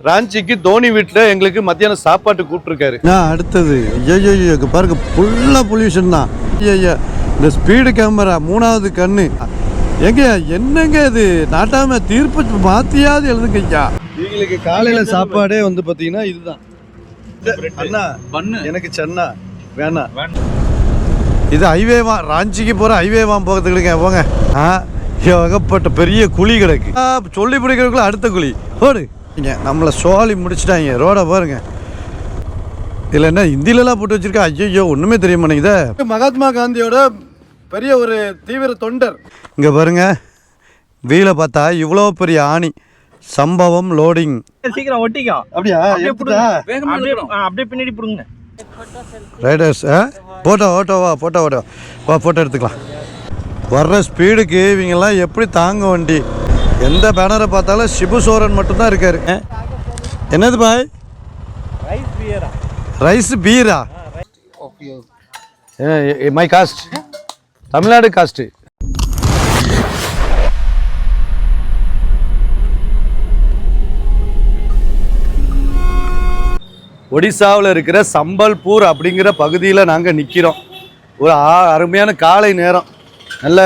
ராஞ்சிக்கு தோனி வீட்டில் எங்களுக்கு மத்தியானம் சாப்பாட்டு கூப்பிட்டுருக்காரு. அடுத்தது ஐயோ பாருங்க ஃபுல்லாக பொல்யூஷன் தான். ஐயா இந்த ஸ்பீடு கேமரா மூணாவது கண்ணு எங்க என்னங்க இது நாட்டாம தீர்ப்பு மாத்தியாவது எழுதுங்க ஐயா. எங்களுக்கு காலையில் சாப்பாடே வந்து பார்த்தீங்கன்னா இதுதான். அண்ணா எனக்கு சென்னா வேணாம். இது ஹைவேவா ராஞ்சிக்கு போகிற ஹைவேவா போகிறதுக்குங்க போங்க. ஏகப்பட்ட பெரிய குழி கிடக்கு. சொல்லி பிடிக்கிறதுக்குள்ள அடுத்த குழி ஓடு. நம்மளை சோழி முடிச்சுட்டாங்க. ரோடை பாருங்க. இதில் என்ன ஹிந்திலலாம் போட்டு வச்சிருக்கா. ஐயோ ஒன்றுமே தெரிய மாட்டேங்குது. மகாத்மா காந்தியோட பெரிய ஒரு தீவிர தொண்டர். இங்கே பாருங்க வீலை பார்த்தா இவ்வளோ பெரிய ஆணி. சம்பவம் லோடிங் சீக்கிரம் ஒட்டிக்கும். அப்படியா அப்படியே பின்னாடி பிடுங்க. ரைடர்ஸ் போட்டோ எடுத்துக்கலாம். வர்ற ஸ்பீடுக்கு இவங்கெல்லாம் எப்படி தாங்க வண்டி. எந்த பேனரை பார்த்தாலும் சிபு சோரன் மட்டும்தான் இருக்காரு. என்னது பாய்? ரைஸ் பீரா? My caste Tamil Nadu caste. ஒடிசாவில் இருக்கிற சம்பல்பூர் அப்படிங்கிற பகுதியில் நாங்கள் நிற்கிறோம். ஒரு அருமையான காலை நேரம். நல்ல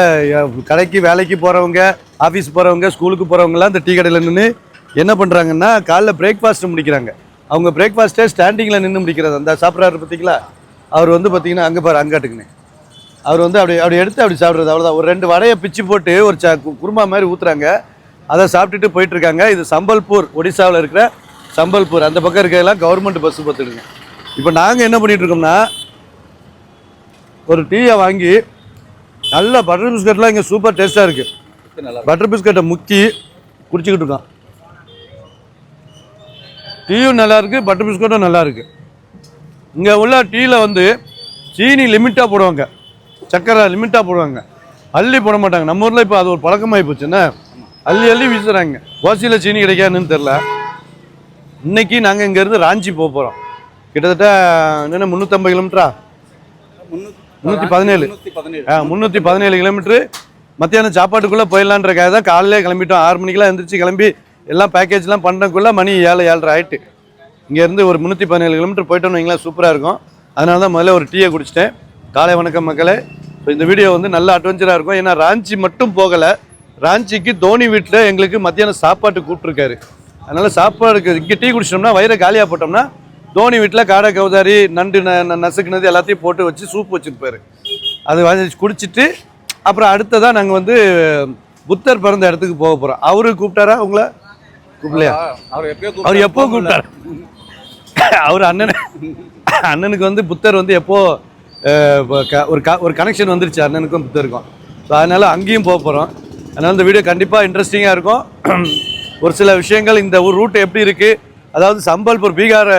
கடைக்கு வேலைக்கு போகிறவங்க, ஆஃபீஸ் போகிறவங்க, ஸ்கூலுக்கு போகிறவங்கலாம் இந்த டீ கடையில் நின்று என்ன பண்ணுறாங்கன்னா காலைல பிரேக்ஃபாஸ்ட்டு முடிக்கிறாங்க. அவங்க பிரேக்ஃபாஸ்ட்டே ஸ்டாண்டிங்கில் நின்று முடிக்கிறது. அந்த சாப்பிட்றாரு பார்த்தீங்களா, அவர் வந்து பார்த்தீங்கன்னா அங்கே பாரு அங்காட்டுக்குன்னு அவர் வந்து அப்படி எடுத்து அப்படி சாப்பிட்றது. அவ்வளோதான். ஒரு 2 வடையை பிச்சு போட்டு ஒரு குருமா மாதிரி ஊற்றுறாங்க. அதை சாப்பிட்டுட்டு போயிட்டுருக்காங்க. இது சம்பல்பூர், ஒடிசாவில் இருக்கிற சம்பல்பூர். அந்த பக்கம் இருக்கிறதெல்லாம் கவர்மெண்ட் பஸ்ஸு பார்த்துடுங்க. இப்போ நாங்கள் என்ன பண்ணிகிட்ருக்கோம்னா ஒரு டீயை வாங்கி நல்ல பட்டர் பிஸ்கட்லாம் இங்கே சூப்பர் டேஸ்ட்டாக இருக்குது. பட்டர் பிஸ்கட்டை முக்கி குடிச்சிக்கிட்டு இருக்கோம். டீயும் நல்லாயிருக்கு, பட்டர் பிஸ்கட்டும் நல்லாயிருக்கு. இங்கே உள்ள டீயில் வந்து சீனி லிமிட்டாக போடுவாங்க, சக்கரை லிமிட்டாக போடுவாங்க, அள்ளி போட மாட்டாங்க. நம்ம ஊரில் இப்போ அது ஒரு பழக்கமாகி போச்சுன்னா அள்ளி வீசுகிறாங்க. ஓசியில் சீனி கிடைக்காதுன்னு தெரில. இன்றைக்கி நாங்கள் இங்கேருந்து ராஞ்சி போக போகிறோம். கிட்டத்தட்ட என்னென்ன 350 கிலோமீட்டரா? 317 கிலோமீட்டரு. மத்தியானம் சாப்பாட்டுக்குள்ளே போயிடலான்றக்காக தான் காலையிலே கிளம்பிட்டோம். 6 மணிக்கெலாம் எழுந்திரிச்சு கிளம்பி எல்லாம் பேக்கேஜ்லாம் பண்ணுறதுக்குள்ளே மணி 7:30 ஆகிட்டு. இங்கேருந்து ஒரு 317 கிலோமீட்டர் போயிட்டோன்னு வைங்களா, சூப்பராக இருக்கும். அதனால தான் முதல்ல ஒரு டீயை குடிச்சிட்டேன். காலை வணக்கம் மக்களே. இப்போ இந்த வீடியோ வந்து நல்ல அட்வென்ச்சராக இருக்கும். ஏன்னா ராஞ்சி மட்டும் போகலை, ராஞ்சிக்கு தோனி வீட்டில் எங்களுக்கு மத்தியானம் சாப்பாட்டு கூப்பிட்ருக்காரு. அதனால் சாப்பாடுக்கு இங்கே டீ குடிச்சிட்டோம்னா வயிறை காலியாக போட்டோம்னா தோனி வீட்டில் காடை கவுதாரி நண்டு நசுக்குனது எல்லாத்தையும் போட்டு வச்சு சூப் வச்சுருப்பாரு. அது வாங்கி குடிச்சிட்டு அப்புறம் அடுத்ததான் நாங்கள் வந்து புத்தர் பிறந்த இடத்துக்கு போக போகிறோம். அவரு கூப்பிட்டாரா உங்களை? கூப்பிடலையா? அவர் எப்போ கூப்பிட்டார்? அவர் அண்ணனுக்கு வந்து புத்தர் வந்து எப்போ ஒரு கனெக்ஷன் வந்துருச்சு அண்ணனுக்கும் புத்தருக்கும். ஸோ அதனால் அங்கேயும் போக போகிறோம். அதனால் இந்த வீடியோ கண்டிப்பாக இன்ட்ரெஸ்டிங்காக இருக்கும். ஒரு சில விஷயங்கள் இந்த ஒரு ரூட் எப்படி இருக்குது, அதாவது சம்பல்பூர் பீகார்,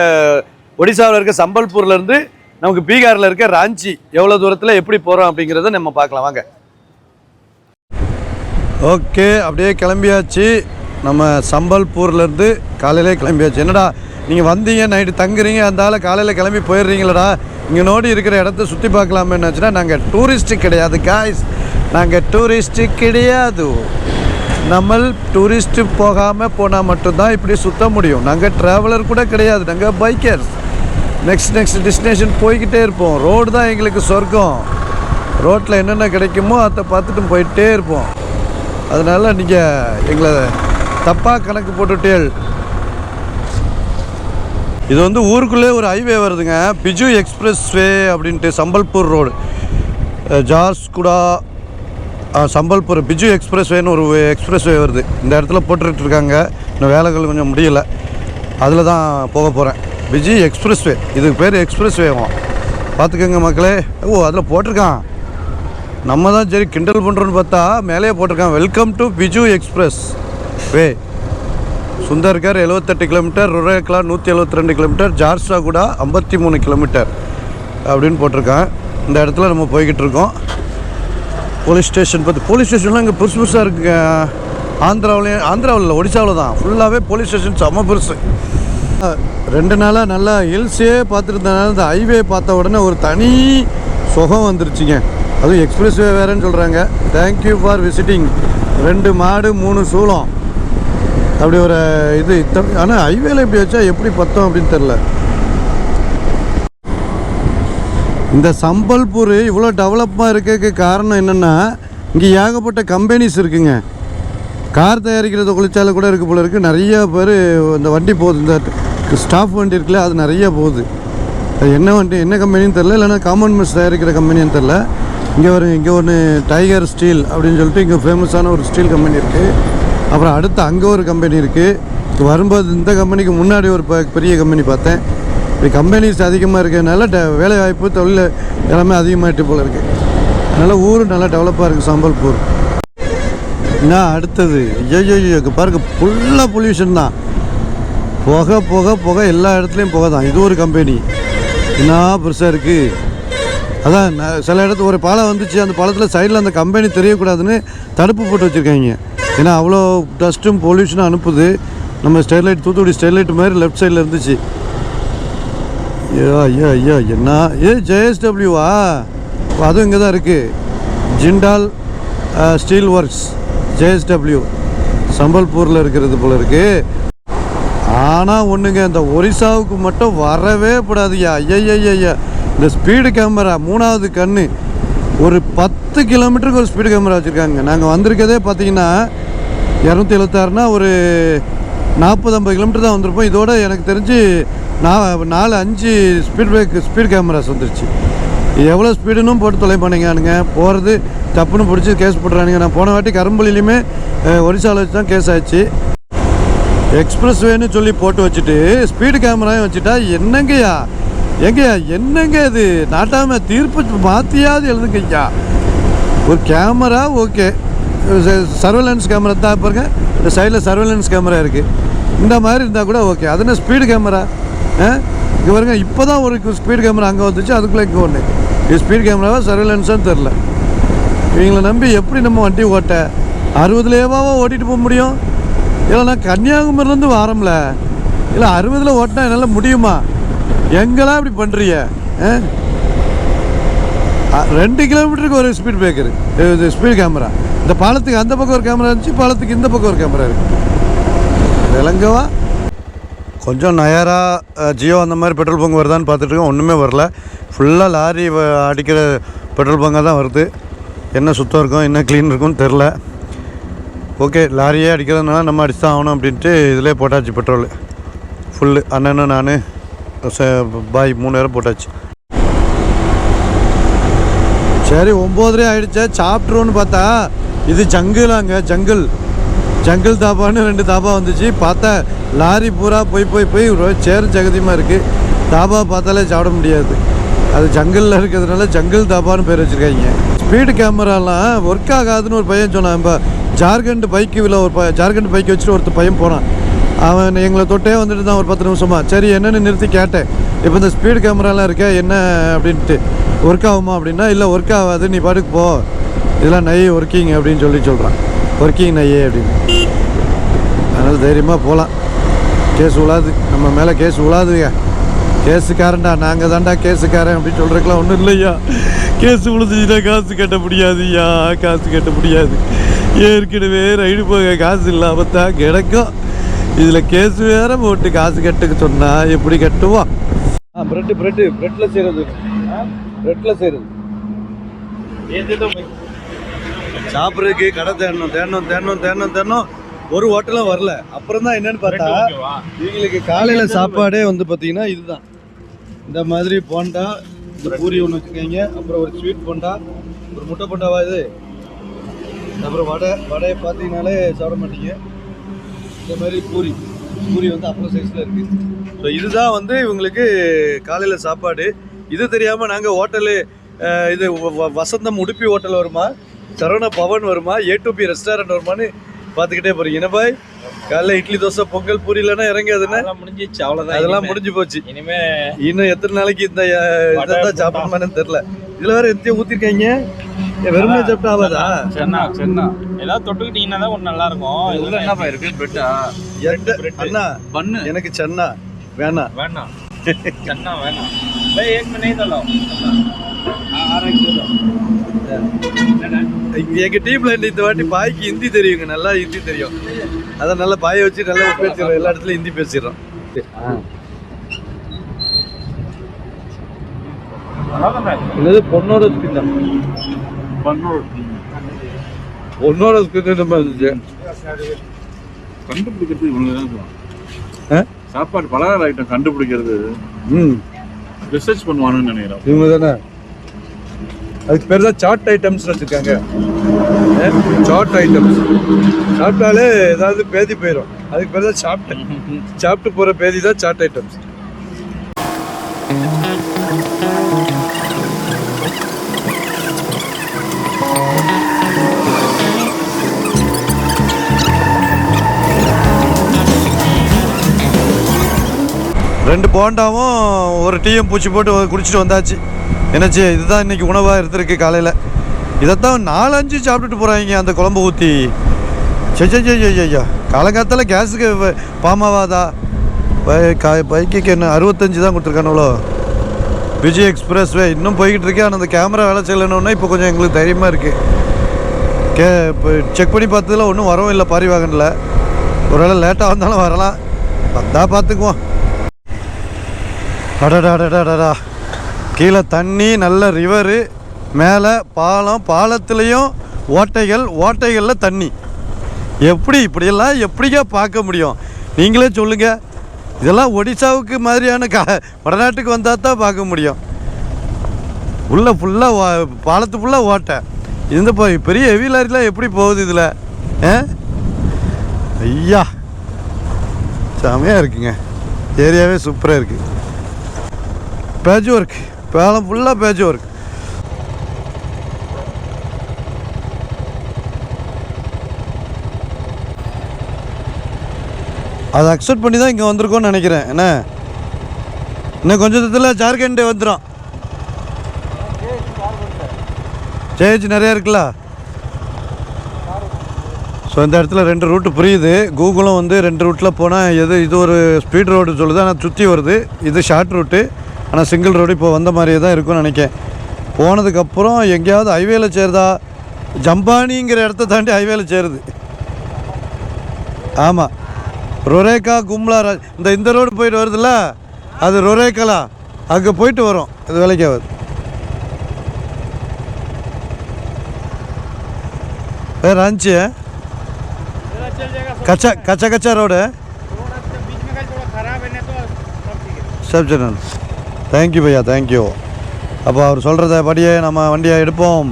ஒடிசாவில் இருக்க சம்பல்பூர்லேருந்து நமக்கு பீகாரில் இருக்க ராஞ்சி எவ்வளோ தூரத்தில் எப்படி போகிறோம் அப்படிங்கிறத நம்ம பார்க்கலாம் வாங்க. ஓகே, அப்படியே கிளம்பியாச்சு. நம்ம சம்பல்பூர்லேருந்து காலையிலே கிளம்பியாச்சு. என்னடா நீங்கள் வந்தீங்க நைட்டு தங்குறீங்க, அதனால காலையில் கிளம்பி போயிடுறீங்களடா, இங்கே நோடி இருக்கிற இடத்த சுற்றி பார்க்கலாமேன்னு. நாங்கள் டூரிஸ்ட்டு கிடையாது காய்ஸ், நாங்கள் டூரிஸ்ட்டு கிடையாது. நம்ம டூரிஸ்ட்டு போகாமல் போனால் மட்டும்தான் இப்படி சுற்ற முடியும். நாங்கள் ட்ராவலர் கூட கிடையாது, நாங்கள் பைக்கர்ஸ். நெக்ஸ்ட் டெஸ்டினேஷன் போய்கிட்டே இருப்போம். ரோடு தான் எங்களுக்கு சொர்க்கம். ரோட்டில் என்னென்ன கிடைக்குமோ அதை பார்த்துட்டு போயிட்டே இருப்போம். அதனால் நீங்கள் எங்களை தப்பாக கணக்கு போட்டுட்டேள். இது வந்து ஊருக்குள்ளே ஒரு ஹைவே வருதுங்க, பிஜு எக்ஸ்பிரஸ் வே அப்படின்ட்டு. சம்பல்பூர் ரோடு, ஜார்ஸ்குடா சம்பல்பூர் பிஜு எக்ஸ்பிரஸ் வேன்னு ஒரு எக்ஸ்பிரஸ் வே வருது. இந்த இடத்துல போட்டுருக்காங்க. இன்னும் வேலைகள் கொஞ்சம் முடியலை, அதில் தான் போக போகிறேன். பிஜு எக்ஸ்பிரஸ் வே, இதுக்கு பேர் எக்ஸ்பிரஸ் வேவும் பார்த்துக்கோங்க மக்களே. ஓ அதில் போட்டிருக்கான், நம்ம தான் சரி கிண்டல் பண்ணுறோன்னு பார்த்தா மேலேயே போட்டிருக்கான், welcome to Biju expressway. Sundargarh 78 kilometre, Rourkela 172 kilometre, Jharsuguda 53 kilometre அப்படின்னு போட்டிருக்கான். இந்த இடத்துல நம்ம போய்கிட்டு இருக்கோம். போலீஸ் ஸ்டேஷன் பார்த்து, போலீஸ் ஸ்டேஷன்லாம் இங்கே பெருசாக இருக்குங்க. ஆந்திராவில் ஒடிசாவில் தான் ஃபுல்லாகவே போலீஸ் ஸ்டேஷன் செம்ம பெருசு. 2 நாளாக நல்லா ஹில்ஸே பார்த்துருந்தனால இந்த ஹைவே பார்த்த உடனே ஒரு தனி சுகம் வந்துருச்சுங்க. அதுவும் எக்ஸ்பிரஸ் வே வேறுன்னு சொல்கிறாங்க. Thank you for visiting. 2 மாடு 3 சூளம் அப்படி ஒரு இது ஆனால் ஹைவேல இப்படி வச்சா எப்படி பத்தோம் அப்படின்னு தெரில. இந்த சம்பல்பூர் இவ்வளோ டெவலப்பாக இருக்கிறதுக்கு காரணம் என்னென்னா இங்கே ஏகப்பட்ட கம்பெனிஸ் இருக்குங்க. கார் தயாரிக்கிற தொழிற்சாலை கூட இருக்குது போல இருக்குது. நிறைய பேர் இந்த வண்டி போகுது, இந்த ஸ்டாஃப் வண்டி இருக்குல்ல, அது நிறைய போகுது. அது என்ன வண்டி என்ன கம்பெனின்னு தெரில, இல்லைன்னா காம்பவுண்ட் தயாரிக்கிற கம்பெனின்னு தெரில. இங்கே ஒன்று டைகர் ஸ்டீல் அப்படின்னு சொல்லிட்டு இங்கே ஃபேமஸான ஒரு ஸ்டீல் கம்பெனி இருக்குது. அப்புறம் அடுத்து அங்கே ஒரு கம்பெனி இருக்குது. வரும்போது இந்த கம்பெனிக்கு முன்னாடி ஒரு பெரிய கம்பெனி பார்த்தேன். இப்போ கம்பெனிஸ் அதிகமாக இருக்கிறதுனால வேலை வாய்ப்பு தொழில் எல்லாமே அதிகமாகிட்டு போல் இருக்குது. அதனால் ஊர் நல்லா டெவலப்பாக இருக்குது சம்பல்பூர். என்ன அடுத்தது ஐயோ பாருங்க, ஃபுல்லாக பொல்யூஷன் தான். புகை புகை புகை, எல்லா இடத்துலையும் புகை தான். இது ஒரு கம்பெனி என்ன பெருசாக இருக்குது. அதான் சில இடத்துல ஒரு பாலம் வந்துச்சு, அந்த பாலத்தில் சைடில் அந்த கம்பெனி தெரியக்கூடாதுன்னு தடுப்பு போட்டு வச்சுருக்காங்க. ஏன்னா அவ்வளோ டஸ்ட்டும் பொல்யூஷனும் அனுப்புது. நம்ம ஸ்டெர்லைட், தூத்துக்குடி ஸ்டெர்லைட் மாதிரி லெஃப்ட் சைடில் இருந்துச்சு. ஐயோ என்ன ஜேஎஸ்டபிள்யூவா? அதுவும் இங்கே தான் இருக்குது. ஜிண்டால் ஸ்டீல் ஒர்க்ஸ் ஜேஎஸ்டபிள்யூ சம்பல்பூரில் இருக்கிறது போல் இருக்குது. ஆனால் ஒன்றுங்க, இந்த ஒரிசாவுக்கு மட்டும் வரவே கூடாதுயா. ஐயா இந்த ஸ்பீடு கேமரா 3வது கண்ணு ஒரு 10 கிலோமீட்டருக்கு ஒரு ஸ்பீடு கேமரா வச்சுருக்காங்க. நாங்கள் வந்திருக்கதே பார்த்தீங்கன்னா 276னா ஒரு 40-50 கிலோமீட்டர் தான் வந்திருப்போம். இதோட எனக்கு தெரிஞ்சு 4-5 ஸ்பீடு கேமராஸ் வந்துருச்சு. எவ்வளோ ஸ்பீடுன்னு போட்டு தொலை பண்ணிங்கானுங்க. போகிறது தப்புன்னு பிடிச்சி கேஸ் போட்டுறானுங்க. நான் போன வாட்டி கரும்புலிலையுமே ஒரிசாவில் வச்சு தான் கேஸ் ஆச்சு. எக்ஸ்பிரஸ் வேன்னு சொல்லி போட்டு வச்சுட்டு ஸ்பீடு கேமராவும் வச்சுட்டா என்னங்கய்யா என்னங்க இது நாட்டாம தீர்ப்பு மாற்றியாவது எழுதுங்கய்யா. ஒரு கேமரா ஓகே, சர்வேலன்ஸ் கேமரா தான் பாருங்க, இந்த சைடில் சர்வேலன்ஸ் கேமரா இருக்குது. இந்த மாதிரி இருந்தால் கூட ஓகே. அது என்ன ஸ்பீடு கேமரா? இங்கே பாருங்க, இப்போ தான் ஒரு ஸ்பீடு கேமரா அங்கே வந்துச்சு, அதுக்குள்ளே இங்கே ஒன்று. இது ஸ்பீடு கேமராவா சர்வேலன்ஸான்னு தெரில. இவங்களை நம்பி எப்படி நம்ம வண்டி ஓட்ட 60லேயேவா ஓட்டிகிட்டு போக முடியும்? இல்லை நான் கன்னியாகுமரிலேருந்து வாரம்ல, இல்லை 60ல் ஓட்டினா என்னால் முடியுமா? எங்கெல்லாம் இப்படி பண்ணுறீங்க? 2 கிலோமீட்டருக்கு ஒரு ஸ்பீட் பிரேக்கரு, இது ஸ்பீடு கேமரா. இந்த பாலத்துக்கு அந்த பக்கம் ஒரு கேமரா இருந்துச்சு, பாலத்துக்கு இந்த பக்கம் ஒரு கேமரா இருக்குது. விளங்கவா? கொஞ்சம் நயராக ஜியோ அந்த மாதிரி பெட்ரோல் பங்க் வருதான்னு பார்த்துட்ருக்கோம். ஒன்றுமே வரல. ஃபுல்லாக லாரி அடிக்கிற பெட்ரோல் பங்காக தான் வருது. என்ன சுத்தம் இருக்கும், என்ன க்ளீன் இருக்கும்னு தெரில. ஓகே, லாரியே அடிக்கிறதுனால நம்ம அடிச்சு தான் ஆகணும் அப்படின்ட்டு இதிலே போட்டாச்சு பெட்ரோல் ஃபுல்லு. அண்ணனும் நான் பாய் 3 நேரம் போட்டாச்சு. சரி 9:30 ஆகிடுச்சா, சாப்பிட்ருவோன்னு பார்த்தா இது ஜங்கிளாங்க. ஜங்கிள் தாபான்னு 2 தாபா வந்துச்சு. பார்த்தா லாரி பூரா போய் சேர் ஜகதியமாக இருக்குது. தாபா பார்த்தாலே சாப்பிட முடியாது. அது ஜங்கிளில் இருக்கிறதுனால ஜங்கிள் தாபான்னு பேர் வச்சுருக்காங்க. ஸ்பீடு கேமராலாம் ஒர்க் ஆகாதுன்னு ஒரு பையன் சொன்னான். இப்போ ஜார்க்கண்ட் பைக்கில் ஜார்க்கண்ட் பைக் வச்சுட்டு ஒருத்தர் பையன் போனான். அவன் எங்களை தொட்டே வந்துட்டு தான் ஒரு 10 நிமிஷமா. சரி என்னென்னு நிறுத்தி கேட்டேன், இப்போ இந்த ஸ்பீடு கேமராலாம் இருக்கே என்ன அப்படின்ட்டு. ஒர்க் ஆகுமா அப்படின்னா, இல்லை ஒர்க் ஆகாது, நீ பாட்டுக்கு போ, இதெல்லாம் நை ஒர்க்கிங் அப்படின்னு சொல்கிறான். ஒர்க்கிங் நையே அப்படின்னு. அதனால் தைரியமாக போகலாம். கேஸ் விழாது, நம்ம மேலே கேஸ் விழாதுங்க. கேஸுக்காரன்டா, நாங்கள் தான்டா கேஸுக்காரன் அப்படின்னு சொல்கிறதுக்கெலாம் ஒன்றும் இல்லையா. கேஸ் விழுந்துச்சுன்னா காசு கட்ட முடியாதுயா, காசு கட்ட முடியாது. ஏற்கனவே ரைடு போக காசு இல்லாமல் தான் கிடக்கும். இதில் கேஸ் வேறு போட்டு காசு கட்டுக்க சொன்னால் எப்படி கட்டுவோம்? பிரெட்டில் செய்கிறது, பிரெட்டில் செய்கிறது. சாப்பிட்றதுக்கு கடை தேடணும். ஒரு ஹோட்டலும் வரல. அப்புறம் தான் என்னன்னு பார்த்தா, இவங்களுக்கு காலையில் சாப்பாடே வந்து பார்த்தீங்கன்னா இதுதான். இந்த மாதிரி போண்டா, இந்த பூரி ஒன்று வச்சுருக்கீங்க, அப்புறம் ஒரு ஸ்வீட் போண்டா, ஒரு முட்டை போண்டாவா இது, அப்புறம் வடையை பார்த்தீங்கன்னாலே சாப்பிட மாட்டீங்க. இந்த மாதிரி பூரி வந்து அவ்வளோ சைஸில் இருக்குது. ஸோ இதுதான் வந்து இவங்களுக்கு காலையில் சாப்பாடு. இது தெரியாமல் நாங்கள் ஹோட்டலு, இது வசந்தம் உடுப்பி ஹோட்டல் வருமா, சரவண பவன் வருமா, A2B ரெஸ்டாரண்ட் வருமானு பார்த்துக்கிட்டே போகிறீங்க. என்ன பாய், காலைல இட்லி தோசை பொங்கல் பூரி இல்லைன்னா இறங்காதுன்னா முடிஞ்சிச்சு, அவ்வளோதான். அதெல்லாம் முடிஞ்சு போச்சு. இன்னும் எத்தனை நாளைக்கு இந்த இதான் சாப்பிடணுமான்னு தெரில. இதில் வேறு எத்தையும் ஊற்றிருக்காங்க. வெறுமே சாப்பிட்டா ஆகாதா? சென்னா ஏதாவது தொட்டுக்கிட்டீங்கன்னா தான் ஒன்று நல்லா இருக்கும். இதில் என்னப்பா இருக்கு? பிரெட்டா? அண்ணா பண்ணு, எனக்கு சென்னா வேணாம். சென்னா வேணாம். एक में नहीं डालो। எங்க டீம்ல இந்த வாட்டி பாய்க்கு ஹிந்தி தெரியுங்க, நல்லா ஹிந்தி தெரியும். அதான் நல்லா பாயை வச்சு நல்லா பேசிடுறோம், எல்லா இடத்துலயும் ஹிந்தி பேசிடுறோம். இது பொண்ணோட ஸ்கின் தான், பொண்ணோட ஸ்கின் நம்ம இருந்துச்சு. கண்டுபிடிக்கிறது இவங்கதான் சாப்பாடு பலகார ஐட்டம் கண்டுபிடிக்கிறது. ரிசர்ச் பண்ணுவானுன்னு நினைக்கிறேன் இவங்க தானே. அதுக்கு பேர் தான் சாட் ஐட்டம்ஸ் வச்சுருக்காங்க. சாட் ஐட்டம்ஸ் சாப்பிட்டாலே ஏதாவது பேதி போயிடும், அதுக்கு பேர் தான் சாப்பிட்டு போகிற பேதி தான் சாட் ஐட்டம்ஸ். ரெண்டு போண்டாவும் ஒரு டீயும் பூச்சி போட்டு குடிச்சிட்டு வந்தாச்சு. என்னாச்சு, இதுதான் இன்றைக்கி உணவாக இருந்திருக்கு காலையில். இதைத்தான் 4-5 சாப்பிட்டுட்டு போகிறாங்க அந்த குழம்பு ஊற்றி. ஐயா காலங்காலத்தில் கேஸுக்கு பாமாவாதா பைக்குக்கு என்ன 65 தான் கொடுத்துருக்கானுங்களோ. விஜய் எக்ஸ்பிரஸ் இன்னும் போய்கிட்டு இருக்கு. ஆனால் அந்த கேமரா வேலை செய்யலன்னு இப்போ கொஞ்சம் எங்களுக்கு தைரியமாக இருக்குது. இப்போ செக் பண்ணி பார்த்ததில் ஒன்றும் வரவும் இல்லை பாரிவாகனில். ஒருவேளை லேட்டாக வந்தாலும் வரலாம், வந்தால் பார்த்துக்குவோம். அடடா கீழே தண்ணி, நல்ல ரிவரு, மேலே பாலம், பாலத்துலேயும் ஓட்டைகளில் தண்ணி. இப்படியெல்லாம் எப்படிங்க பார்க்க முடியும் நீங்களே சொல்லுங்கள். இதெல்லாம் ஒடிசாவுக்கு மாதிரியான வடநாட்டுக்கு வந்தால் தான் பார்க்க முடியும். ஃபுல்லாக பாலத்து ஃபுல்லாக ஓட்டை. இந்த பெரிய ஹெவி லாரிலாம் எப்படி போகுது இதில்? ஐயா செமையாக இருக்குங்க, ஏரியாவே சூப்பராக இருக்குது. பேட்ச் ஒர்க், பாலம் ஃபுல்லாக பேட்ச் ஒர்க். அதை அக்செப்ட் பண்ணி தான் இங்கே வந்திருக்கோன்னு நினைக்கிறேன். என்ன இன்னும் கொஞ்சம் நேரத்தில் ஜார்க்கண்ட் வந்துடும். சேஞ்ச் நிறையா இருக்குல்ல. ஸோ இந்த இடத்துல 2 ரூட்டு புரியுது. கூகுளும் வந்து 2 ரூட்டில் போனால் இது ஒரு ஸ்பீட் ரோடு சொல்லுது, ஆனால் சுற்றி வருது. இது ஷார்ட் ரூட்டு, ஆனால் சிங்கிள் ரோடு இப்போ வந்த மாதிரியே தான் இருக்கும்னு நினைக்கிறேன். போனதுக்கப்புறம் எங்கேயாவது ஹைவேல சேருதா, ஜம்பானிங்கிற இடத்த தாண்டி ஹைவேல சேருது. ஆமாம், ரொரேக்கா கும்லா இந்த ரோடு போயிட்டு வருதுல்ல, அது ரொரேக்கலா, அங்கே போயிட்டு வரும். இது வேலைக்கு ஆகுது. रांची है, कच्चा रोड है, सब चैनल. தேங்க்யூ பையா, தேங்க்யூ. அப்போ அவர் சொல்கிறத படியே நம்ம வண்டியை எடுப்போம்.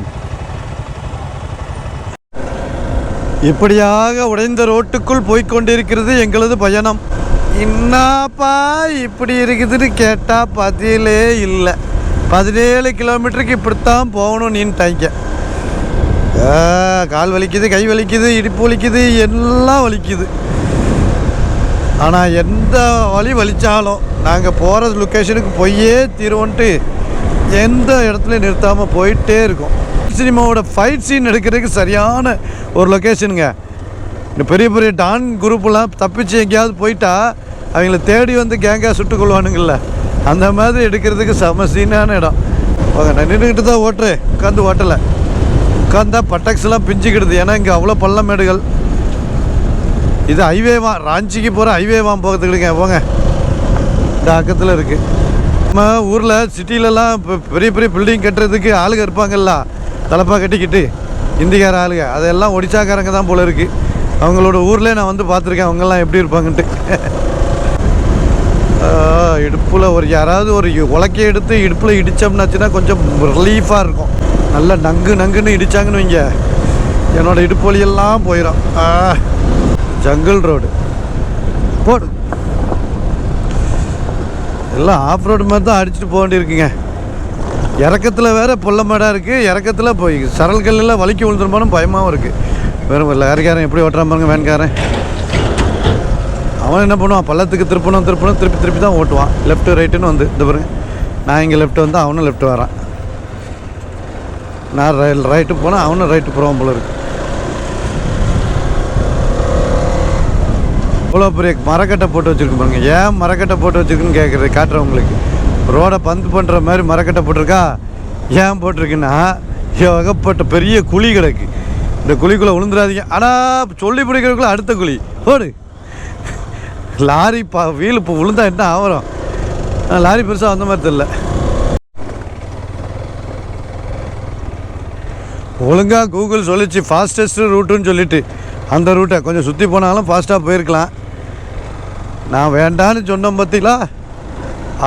இப்படியாக உடைந்த ரோட்டுக்குள் போய்கொண்டிருக்கிறது எங்களது பயணம். என்னப்பா இப்படி இருக்குதுன்னு கேட்டால் பதிலே இல்லை. 17 கிலோமீட்டருக்கு இப்படித்தான் போகணும் நீன்ட்டாங்க. கால் வலிக்குது, கை வலிக்குது, இடுப்பு வலிக்குது, எல்லாம் வலிக்குது. ஆனால் எந்த வலி வலித்தாலும் நாங்கள் போகிற லொக்கேஷனுக்கு போயே தீருவோன்ட்டு எந்த இடத்துலையும் நிறுத்தாமல் போயிட்டே இருக்கோம். சினிமாவோட ஃபைட் சீன் எடுக்கிறதுக்கு சரியான ஒரு லொக்கேஷனுங்க. இந்த பெரிய பெரிய டான் குரூப்லாம் தப்பிச்சு எங்கேயாவது போயிட்டா அவங்கள தேடி வந்து கேங்காக சுட்டு கொள்வானுங்கள்ல, அந்த மாதிரி எடுக்கிறதுக்கு செம சீனான இடம். நான் நின்றுக்கிட்டு தான் ஓட்டுறேன், உட்காந்து ஓட்டலை. உட்காந்தா பட்டாக்ஸ்லாம் பிஞ்சிக்கிடுது, ஏன்னா இங்கே அவ்வளோ பள்ளமேடுகள். இது ஹைவேவா, ராஞ்சிக்கு போகிற ஹைவேவான் போகிறதுக்கு போங்க, இந்த பக்கத்தில் இருக்குது. நம்ம ஊரில் சிட்டிலலாம் இப்போ பெரிய பெரிய பில்டிங் கட்டுறதுக்கு ஆளுங்க இருப்பாங்கல்ல, தலைப்பா கட்டிக்கிட்டு, இந்திக்கார ஆளுங்க, அதெல்லாம் ஒடிசாக்காரங்க தான் போல இருக்குது. அவங்களோட ஊர்லேயே நான் வந்து பார்த்துருக்கேன் அவங்கெல்லாம் எப்படி இருப்பாங்கன்ட்டு. இடுப்பில் யாராவது ஒரு உலக்கையை எடுத்து இடுப்பில் இடித்தோம்னாச்சுன்னா கொஞ்சம் ரிலீஃபாக இருக்கும். நல்லா நங்குன்னு இடித்தாங்கன்னு வைங்க, என்னோடய இடுப்பு வலியெல்லாம் போயிடும். ஜங்கிள் ரோடு போடு, எல்லாம் ஆஃப் ரோடு மாதிரி தான் அடிச்சுட்டு போக வேண்டியிருக்குங்க. இறக்கத்தில் வேறு பொல்லமேடாக இருக்குது, இறக்கத்தில் போய் சரல்கல்லாம் வலிக்கு விழுந்துருமானும் பயமாகவும் இருக்குது. வெறும் லாரிக்காரன் எப்படி ஓட்டுறான் பாருங்க, வேன்காரன். அவன் என்ன பண்ணுவான், பள்ளத்துக்கு திருப்பணும் திருப்பி தான் ஓட்டுவான். லெஃப்ட்டு ரைட்டுன்னு வந்து இந்த பாருங்க, நான் இங்கே லெஃப்ட்டு வந்து அவனும் லெஃப்ட்டு வரான். நான் ரைட்டு போனால் அவனும் ரைட்டு போகிறான் போல இருக்கு. இவ்வளோ பெரிய மரக்கட்டை போட்டு வச்சுருக்கு பாருங்க. ஏன் மரக்கட்டை போட்டு வச்சுருக்குன்னு காட்டுறவங்களுக்கு, ரோடை பந்து பண்ணுற மாதிரி மரக்கட்டை போட்டிருக்கா. ஏன் போட்டிருக்குன்னா ஏகப்பட்ட பெரிய குழி கிடக்கு, இந்த குழிக்குள்ளே விழுந்துடாதீங்க. ஆனால் சொல்லி பிடிக்கிறதுக்குள்ள அடுத்த குழி ஓடு. லாரி வீல் இப்போ விழுந்தா என்ன ஆவரும்? லாரி பெருசாக வந்த மாதிரி தெரியல. ஒழுங்காக கூகுள் சொல்லிச்சு ஃபாஸ்டஸ்ட் ரூட்டுன்னு சொல்லிட்டு, அந்த ரூட்டை கொஞ்சம் சுற்றி போனாலும் ஃபாஸ்ட்டாக போயிருக்கலாம். நான் வேண்டான்னு சொன்னோம் பார்த்தீங்களா,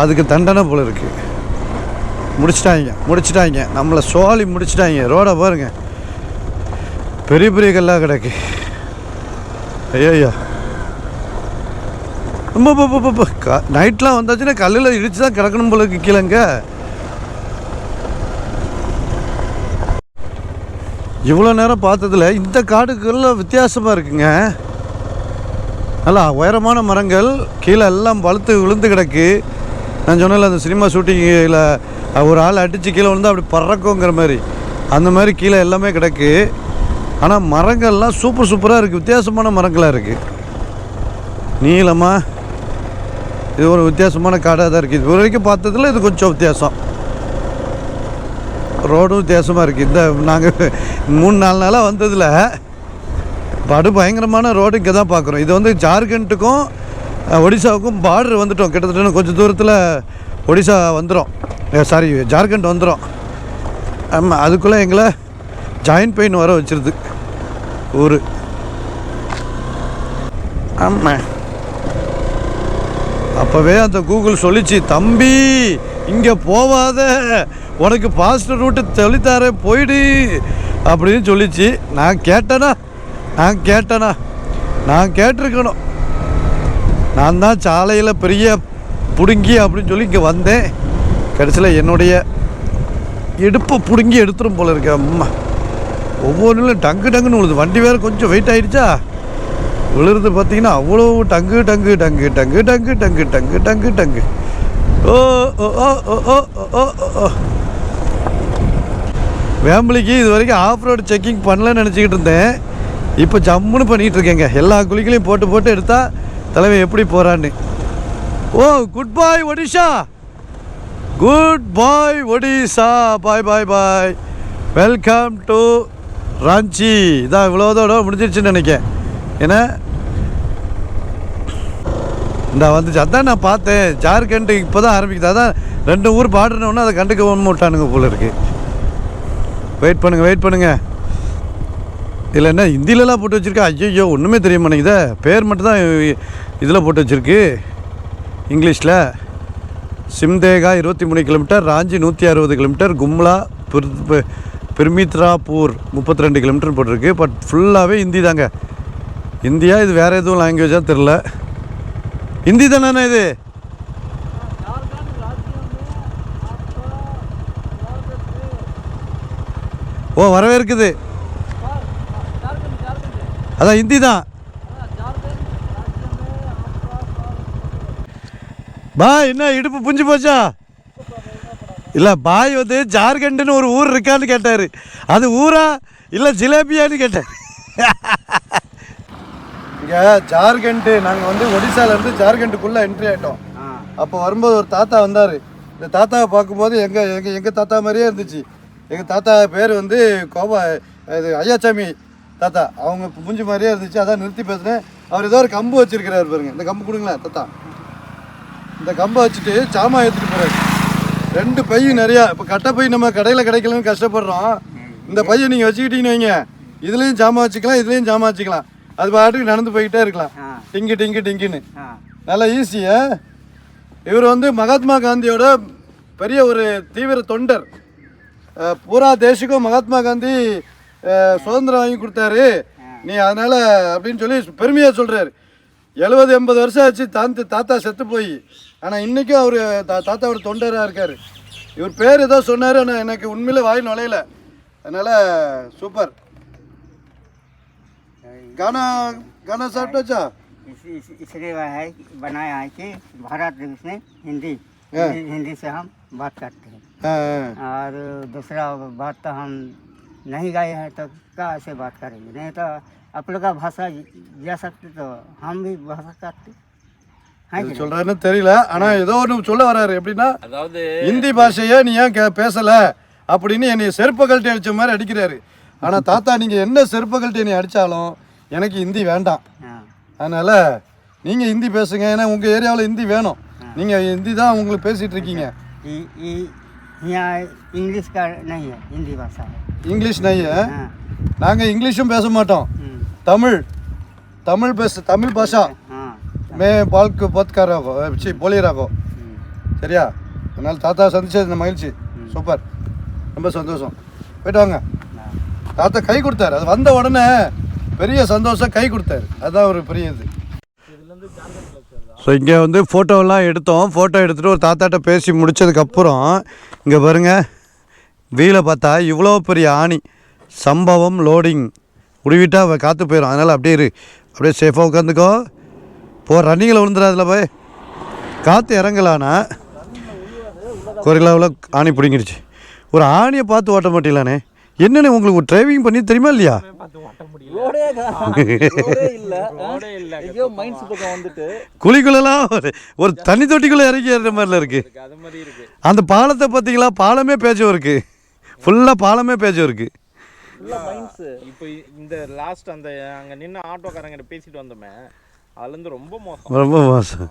அதுக்கு தண்டனை போல இருக்குது. முடிச்சிட்டாங்க நம்மளை சோழி முடிச்சிட்டாங்க. ரோடை பாருங்க, பெரிய பெரிய கல்லாக கிடக்கு. ஐயோ ரொம்ப நைட்லாம் வந்தாச்சுன்னா கல்லில் இடிச்சு தான் கிடக்கணும் போல இருக்கு கீழங்க. இவ்வளோ நேரம் பார்த்ததில் இந்த காடுக்கெல்லாம் வித்தியாசமாக இருக்குங்க. நல்லா உயரமான மரங்கள், கீழே எல்லாம் பழுத்து விழுந்து கிடக்கு. நான் சொன்னேன்ல அந்த சினிமா ஷூட்டிங்கில் ஒரு ஆள் அடித்து கீழே விழுந்தால் அப்படி பறக்குங்கிற மாதிரி, அந்த மாதிரி கீழே எல்லாமே கிடக்கு. ஆனால் மரங்கள்லாம் சூப்பராக இருக்குது, வித்தியாசமான மரங்களாக இருக்குது. நீளமாக இது ஒரு வித்தியாசமான காடாக தான் இருக்குது. இது வரைக்கும் பார்த்ததில் இது கொஞ்சம் வித்தியாசம். ரோடும் வித்தியாசமாக இருக்குது. இந்த நாங்கள் 3-4 நாளாக வந்ததில் படு பயங்கரமான ரோடு இங்கே தான் பார்க்குறோம். இது வந்து ஜார்க்கண்டுக்கும் ஒடிசாவுக்கும் பார்டர் வந்துட்டோம். கிட்டத்தட்ட கொஞ்சம் தூரத்தில் ஒடிசா வந்துடும், சாரி ஜார்க்கண்ட் வந்துடும். ஆமாம், அதுக்குள்ளே எங்களை ஜாயின்ட் பெயின் வர வச்சிருது ஊர். ஆமாம், அப்போவே அந்த கூகுள் சொல்லிச்சு, தம்பி இங்கே போவாத, உனக்கு பாஸ்ட் ரூட்டு சொல்லித்தார போயிடு அப்படின்னு சொல்லிச்சு. நான் கேட்டிருக்கணும். நான் தான் சாலையில் பெரிய பிடுங்கி அப்படின்னு சொல்லி இங்கே வந்தேன். கடைசியில் என்னுடைய இடுப்பை பிடுங்கி எடுத்துரும் போல இருக்க. அம்மா, ஒவ்வொன்றிலும் டங்குன்னு விழுது. வண்டி வேறு கொஞ்சம் வெயிட் ஆகிடுச்சா, விழுறது பார்த்தீங்கன்னா அவ்வளோ டங்கு. ஓ ஓ ஓ ஓ ஓ ஓ ஓ. ஃபேமிலிக்கு இது வரைக்கும் ஆஃப் ரோடு செக்கிங் பண்ணலன்னு நினச்சிக்கிட்டு இருந்தேன். இப்போ ஜம்முன்னு பண்ணிகிட்டு இருக்கேங்க. எல்லா குழிகளையும் போட்டு எடுத்தா தலைவன் எப்படி போகிறான்னு. Oh goodbye Odisha, goodbye Odisha, bye. Welcome to Ranchi. இதான் இவ்வளோதோட முடிஞ்சிருச்சுன்னு நினைக்கிறேன். ஏன்னா இந்த வந்துச்சு, அதான் நான் பார்த்தேன். ஜார்க்கண்ட் இப்போ தான் ஆரம்பிக்குது. அதான் 2 ஊர் பாடுறோன்னா அதை கண்டுக்க விட்டானுங்க போல இருக்கு. வெயிட் பண்ணுங்க. இதில் என்ன ஹிந்திலலாம் போட்டு வச்சுருக்கா? ஐயோ ஒன்றுமே தெரிய மாட்டேங்குதே. பேர் மட்டும் தான் இதில் போட்டு வச்சுருக்கு இங்கிலீஷில். Simdega 23 kilometre, Ranchi 160 kilometre, Gumla Birmitrapur 32 kilometre போட்டிருக்கு. பட் ஃபுல்லாகவே ஹிந்தி தாங்க. இந்தியா இது வேறு எதுவும் லாங்குவேஜாக தெரில. ஹிந்தி தானே இது? ஓ வரவேற்குது, அதான் ஹிந்தி தான். பாய் என்ன இடுப்பு புஞ்சு போச்சா? இல்லை, பாய் வந்து ஜார்க்கண்டுன்னு ஒரு ஊர் இருக்கான்னு கேட்டார். அது ஊரா இல்லை ஜிலேபியான்னு கேட்டார். இங்கே ஜார்க்கண்டு, நாங்கள் வந்து ஒடிசாலேருந்து ஜார்க்கண்டுக்குள்ளே என்ட்ரி ஆகிட்டோம். அப்போ வரும்போது ஒரு தாத்தா வந்தார். இந்த தாத்தாவை பார்க்கும்போது எங்கள் தாத்தா மாதிரியே இருந்துச்சு. எங்கள் தாத்தா பேர் வந்து இது ஐயாச்சாமி தாத்தா. அவங்க மூஞ்சி மாதிரியே இருந்துச்சு, அதான் நிறுத்தி பேசுனேன். அவர் ஏதோ ஒரு கம்பு வச்சுருக்கிறாரு பாருங்க. இந்த கம்பு கொடுங்களேன் தாத்தா. இந்த கம்பை வச்சுட்டு சாமா ஏற்றிட்டு போகிறாரு. 2 பை நிறையா. இப்போ கட்டை பை நம்ம கடையில் கிடைக்கலன்னு கஷ்டப்படுறோம். இந்த பையை நீங்கள் வச்சுக்கிட்டீங்கன்னு வைங்க, இதுலேயும் ஜாமான் வச்சுக்கலாம், இதுலேயும் ஜாமான் வச்சுக்கலாம். அது பாட்டுக்கு நடந்து போய்கிட்டே இருக்கலாம். டிங்குன்னு நல்லா ஈஸியா. இவர் வந்து மகாத்மா காந்தியோட பெரிய ஒரு தீவிர தொண்டர். பூரா தேசத்துக்கும் மகாத்மா காந்தி சுதந்திரம் வாங்கி கொடுத்தாரு நீ, அதனால் அப்படின்னு சொல்லி பெருமையாக சொல்கிறார். 70-80 வருஷம் ஆச்சு தாத்தா செத்து போய். ஆனால் இன்றைக்கும் அவர் தாத்தாவோட தொண்டராக இருக்கார். இவர் பேர் ஏதோ சொன்னார், ஆனால் எனக்கு உண்மையிலே வாய் நுழையல. அதனால் சூப்பர். गाना साफ्ट अच्छा इसलिए है बनाया है कि भारत देश में हिंदी से हम बात करते हैं। और दूसरा बात तो हम नहीं गाए हैं तो क्या ऐसे बात करेंगे? नहीं तो आप लोग का भाषा जा सकते तो हम भी भाषा करते சொல்றாருன்னு தெரியல. ஆனா ஏதோ ஒன்று சொல்ல வர்றாரு. எப்படின்னா, ஹிந்தி பாஷையை நீ ஏன் பேசல அப்படின்னு என்னை செருப்பை கழட்டி அடித்த மாதிரி அடிக்கிறாரு. ஆனால் தாத்தா நீங்கள் என்ன செருப்பை கழட்டி என்னை அடித்தாலும் எனக்கு ஹிந்தி வேண்டாம். அதனால் நீங்கள் ஹிந்தி பேசுங்க. ஏன்னா உங்கள் ஏரியாவில் ஹிந்தி வேணும். நீங்கள் ஹிந்தி தான் உங்களுக்கு பேசிகிட்டு இருக்கீங்க. यहाँ इंग्लिश का नहीं है, हिंदी भाषा है. इंग्लिश नहीं है. நாங்கள் இங்கிலீஷும் பேச மாட்டோம். தமிழ் தமிழ் பாஷா மே பால்க்கு பத்காராகோ சி போலியராகோ. சரியா? அதனால் தாத்தா சந்திச்சது இந்த மகிழ்ச்சி. சூப்பர், ரொம்ப சந்தோஷம். போய்ட்டு வாங்க. தாத்தா கை கொடுத்தாரு. அது வந்த உடனே பெரிய சந்தோஷம், கை கொடுத்தாரு. அதுதான் ஒரு பெரிய இது. ஸோ இங்கே வந்து ஃபோட்டோவெல்லாம் எடுத்தோம். ஃபோட்டோ எடுத்துகிட்டு ஒரு தாத்தாட்ட பேசி முடித்ததுக்கப்புறம் இங்கே பாருங்கள், வீலை பார்த்தா இவ்வளோ பெரிய ஆணி. சம்பவம் லோடிங் உடுவிட்டா காற்று போயிடும். அதனால் அப்படியே சேஃபாக உட்காந்துக்கோ. ரன்னிங்கில் விழுந்துடாதுல போய். காற்று இறங்கலான்னா கொரிலாவில் ஆணி பிடிங்கிடுச்சு. ஒரு ஆணியை பார்த்து ஓட்ட மாட்டீங்களானே? என்னென்ன உங்களுக்கு ஒரு டிரைவிங் பண்ணி தெரியுமா இல்லையா? குழிக்குள்ளலாம் ஒரு தண்ணி தொட்டிக்குள்ளே இறக்கி ஏறுற மாதிரில இருக்கு. அந்த பாலத்தை பார்த்தீங்களா? பாலமே பேச்சும் இருக்கு. ஃபுல்லாக பாலமே பேச்சும் இருக்கு. இப்போ இந்த லாஸ்ட் அந்த அங்கே நின்று ஆட்டோக்காரங்க பேசிட்டு வந்தோமே, அதுலேருந்து ரொம்ப மோசம்.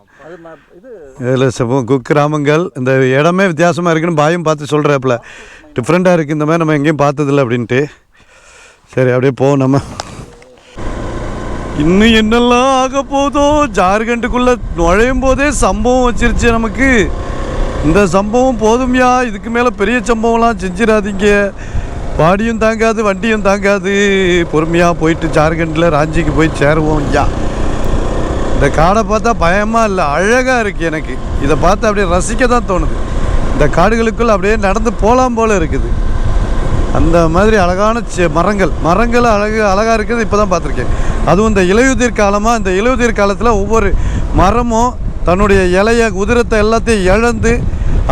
இதில் குக்கிராமங்கள் இந்த இடமே வித்தியாசமாக இருக்குன்னு பாயும் பார்த்து சொல்கிறாப்புல. டிஃப்ரெண்ட்டாக இருக்குது, இந்த மாதிரி நம்ம எங்கேயும் பார்த்ததில்ல அப்படின்ட்டு. சரி, அப்படியே போவோம் நம்ம. இன்னும் என்னெல்லாம் ஆக போதோ. ஜார்க்கண்டுக்குள்ளே நுழையும் போதே சம்பவம் வச்சிருச்சு நமக்கு. இந்த சம்பவம் போதும்யா, இதுக்கு மேலே பெரிய சம்பவம்லாம் செஞ்சிடாதீங்க. பாடியும் தாங்காது, வண்டியும் தாங்காது. பொறுமையாக போயிட்டு ஜார்க்கண்டில் ராஞ்சிக்கு போய் சேருவோம். ஐயா, இந்த காடை பார்த்தா பயமாக இல்லை, அழகாக இருக்குது. எனக்கு இதை பார்த்து அப்படியே ரசிக்க தான் தோணுது. இந்த காடுகளுக்குள்ளே அப்படியே நடந்து போகலாம் போல் இருக்குது. அந்த மாதிரி அழகான மரங்கள் அழகாக இருக்குது. இப்போ தான் பார்த்துருக்கேன். அதுவும் இந்த இலையுதிர் காலமாக, இந்த இலையுதிர் காலத்தில் ஒவ்வொரு மரமும் தன்னுடைய இலைய உதிரத்தை எல்லாத்தையும் இழந்து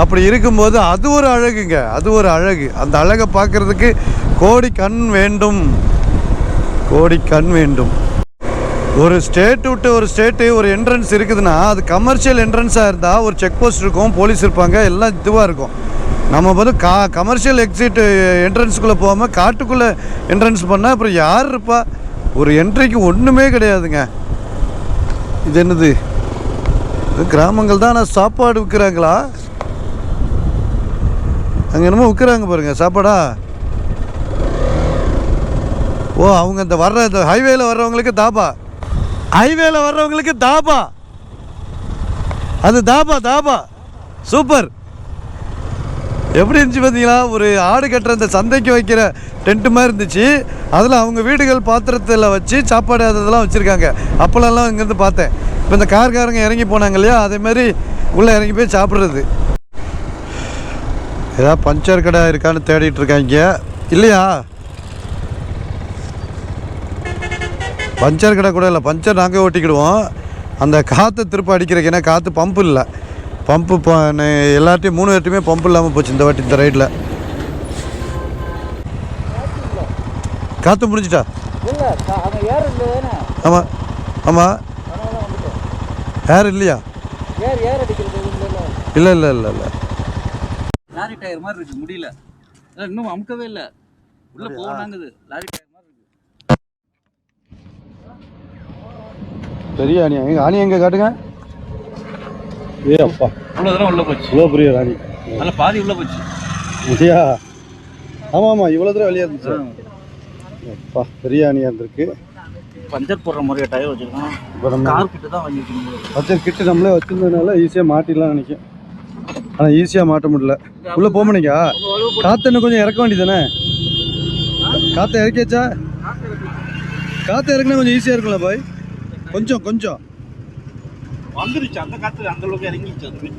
அப்படி இருக்கும்போது அது ஒரு அழகுங்க. அது ஒரு அழகு. அந்த அழகை பார்க்குறதுக்கு கோடி கண் வேண்டும். ஒரு ஸ்டேட் விட்டு ஒரு ஸ்டேட்டு ஒரு என்ட்ரன்ஸ் இருக்குதுன்னா அது கமர்ஷியல் என்ட்ரன்ஸாக இருந்தால் ஒரு செக் போஸ்ட் இருக்கும், போலீஸ் இருப்பாங்க, எல்லாம் இதுவாக இருக்கும். நம்ம வந்து கமர்ஷியல் எக்ஸிட் என்ட்ரன்ஸுக்குள்ளே போகாமல் காட்டுக்குள்ளே என்ட்ரன்ஸ் பண்ணால் அப்புறம் யார் இருப்பா? ஒரு என்ட்ரிக்கு ஒன்றுமே கிடையாதுங்க. இது என்னது? இது கிராமங்கள் தான். ஆனால் சாப்பாடு விற்கிறாங்களா? அங்கே என்னமோ விற்கிறாங்க பாருங்கள், சாப்பாடா? ஓ, அவங்க இந்த ஹைவேல வர்றவங்களுக்கு தாபா. அது தாபா. சூப்பர். எப்படி இருந்துச்சு பார்த்தீங்களா? ஒரு ஆடு கட்டுற அந்த சந்தைக்கு வைக்கிற டென்ட்டு மாதிரி இருந்துச்சு. அதில் அவங்க வீடுகள் பாத்திரத்தில் வச்சு சாப்பாடு அதெல்லாம் வச்சுருக்காங்க. அப்போலாம் இங்கேருந்து பார்த்தேன். இப்போ இந்த கார்காரங்க இறங்கி போனாங்க இல்லையா, அதேமாதிரி உள்ளே இறங்கி போய் சாப்பிட்றது. ஏதாவது பஞ்சர் கடை இருக்கான்னு தேடிட்டு இருக்காங்க. இல்லையா? பஞ்சர் கடை கூட இல்லை. பஞ்சர் நாங்கள் ஓட்டிக்கிடுவோம். அந்த காற்றை திருப்ப அடிக்கிறதுக்கு. ஏன்னா காற்று பம்பு இல்லை. பம்பு எல்லாத்தையும் 3 வாட்டியுமே பம்பு இல்லாமல் போச்சு இந்த வாட்டி. இந்த ரைடில் காற்று முடிஞ்சிட்டா? ஆமாம். ஏர் இல்லையா? இல்லை லாரி டயர் மாதிரி இருக்கு. முடியல, இன்னும் அமுக்கவே இல்லை. உள்ள போனாங்குது. லாரி டயர் மாதிரி இருக்கு. பெரிய ஆணி எங்கே காட்டுங்க. ஏ அப்பா, இவ்வளோ தூரம் உள்ள போச்சு. இவ்வளோ பெரிய ராணி. அதில் பாதி உள்ள போச்சு. இல்லையா? ஆமாம், இவ்வளோ தூரம் வெளியே இருந்துச்சு. அப்பா, பெரிய ஆணியாக இருந்திருக்கு. பஞ்சர் போடுற மாதிரியே டயர் வச்சுருக்கோம். இப்போ நம்ம கார் கிட்ட தான் வாங்கிருக்கோம். பஞ்சர் கிட்டு நம்மளே வச்சுருந்ததுனால ஈஸியாக மாட்டிடலாம் நினைக்கும். ஆனால் ஈஸியாக மாட்ட முடியல. உள்ளே போக மாட்டேங்கா? காற்று இன்னும் கொஞ்சம் இறக்க வேண்டியதானே? காற்றை இறக்கியாச்சா? காற்று இறக்குனா கொஞ்சம் ஈஸியாக இருக்கும்ல பாய்? கொஞ்சம் வந்துருச்சு. அந்த காற்று அந்த அளவுக்கு இறங்கிச்சு. அது